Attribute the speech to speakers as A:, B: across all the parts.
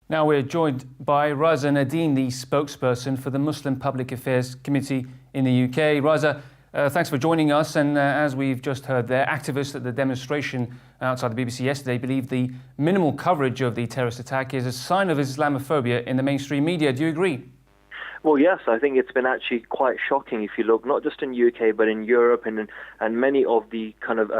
A: Now we're joined by Raza Nadim, the spokesperson for the Muslim Public Affairs Committee in the UK. Raza, thanks for joining us. And as we've just heard there, activists at the demonstration outside the BBC yesterday believe the minimal coverage of the terrorist attack is a sign of Islamophobia in the mainstream media. Do you agree?
B: Well, yes, I think it's been actually quite shocking if you look, not just in UK, but in Europe and many of the kind of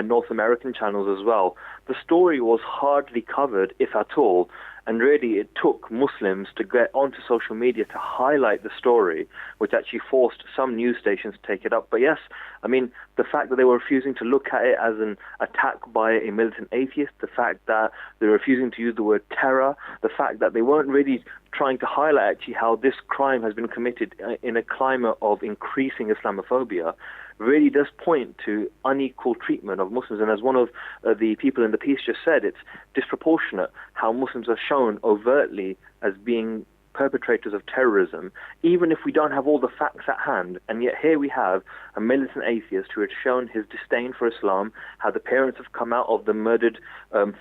B: North American channels as well. The story was hardly covered, if at all. And really, it took Muslims to get onto social media to highlight the story, which actually forced some news stations to take it up. But yes, I mean, the fact that they were refusing to look at it as an attack by a militant atheist, the fact that they were refusing to use the word terror, the fact that they weren't really trying to highlight actually how this crime has been committed in a climate of increasing Islamophobia, really does point to unequal treatment of Muslims. And as one of the people in the piece just said, it's disproportionate how Muslims are shown overtly as being perpetrators of terrorism, even if we don't have all the facts at hand. And yet here we have a militant atheist who had shown his disdain for Islam, how the parents have come out of the murdered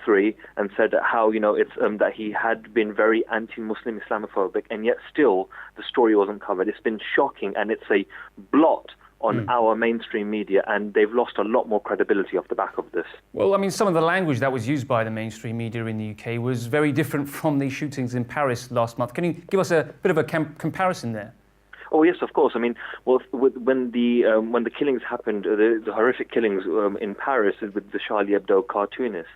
B: three and said that how, it's that he had been very anti-Muslim Islamophobic, and yet still the story wasn't covered. It's been shocking, and it's a blot on our mainstream media, and they've lost a lot more credibility off the back of this.
A: Well, I mean, some of the language that was used by the mainstream media in the UK was very different from the shootings in Paris last month. Can you give us a bit of a comparison there?
B: Oh yes, of course. I mean, well, when the killings happened, the horrific killings in Paris with the Charlie Hebdo cartoonist,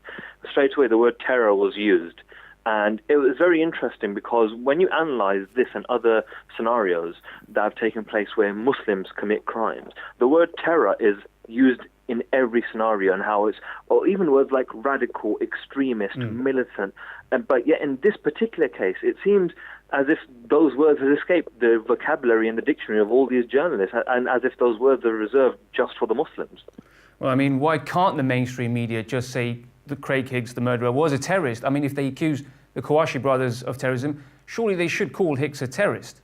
B: straight away the word terror was used. And it was very interesting because when you analyze this and other scenarios that have taken place where Muslims commit crimes, the word terror is used in every scenario, and how it's, or even words like radical, extremist, militant. But yet in this particular case, it seems as if those words have escaped the vocabulary and the dictionary of all these journalists, and as if those words are reserved just for the Muslims.
A: Well, I mean, why can't the mainstream media just say that Craig Higgs, the murderer, was a terrorist? I mean, if they accuse the Kouachi brothers of terrorism, surely they should call Higgs a terrorist.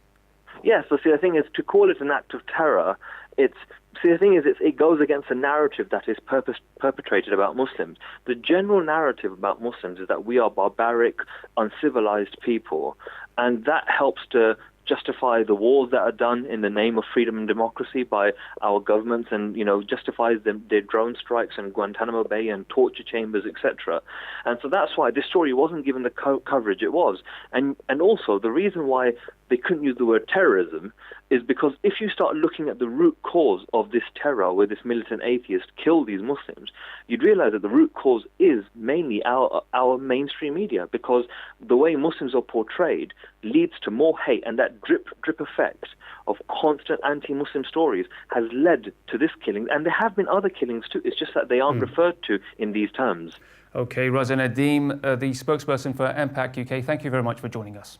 B: Yes, so see, the thing is, to call it an act of terror, it goes against a narrative that is perpetrated about Muslims. The general narrative about Muslims is that we are barbaric, uncivilized people, and that helps to justify the wars that are done in the name of freedom and democracy by our governments, and justifies their drone strikes in Guantanamo Bay and torture chambers, etc. And so that's why this story wasn't given the coverage it was. And also the reason why they couldn't use the word terrorism is because if you start looking at the root cause of this terror, where this militant atheist killed these Muslims, you'd realize that the root cause is mainly our mainstream media, because the way Muslims are portrayed leads to more hate, and that drip effect of constant anti-Muslim stories has led to this killing. And there have been other killings too, it's just that they aren't referred to in these terms.
A: Okay, Raza Nadim, the spokesperson for MPAC UK, thank you very much for joining us.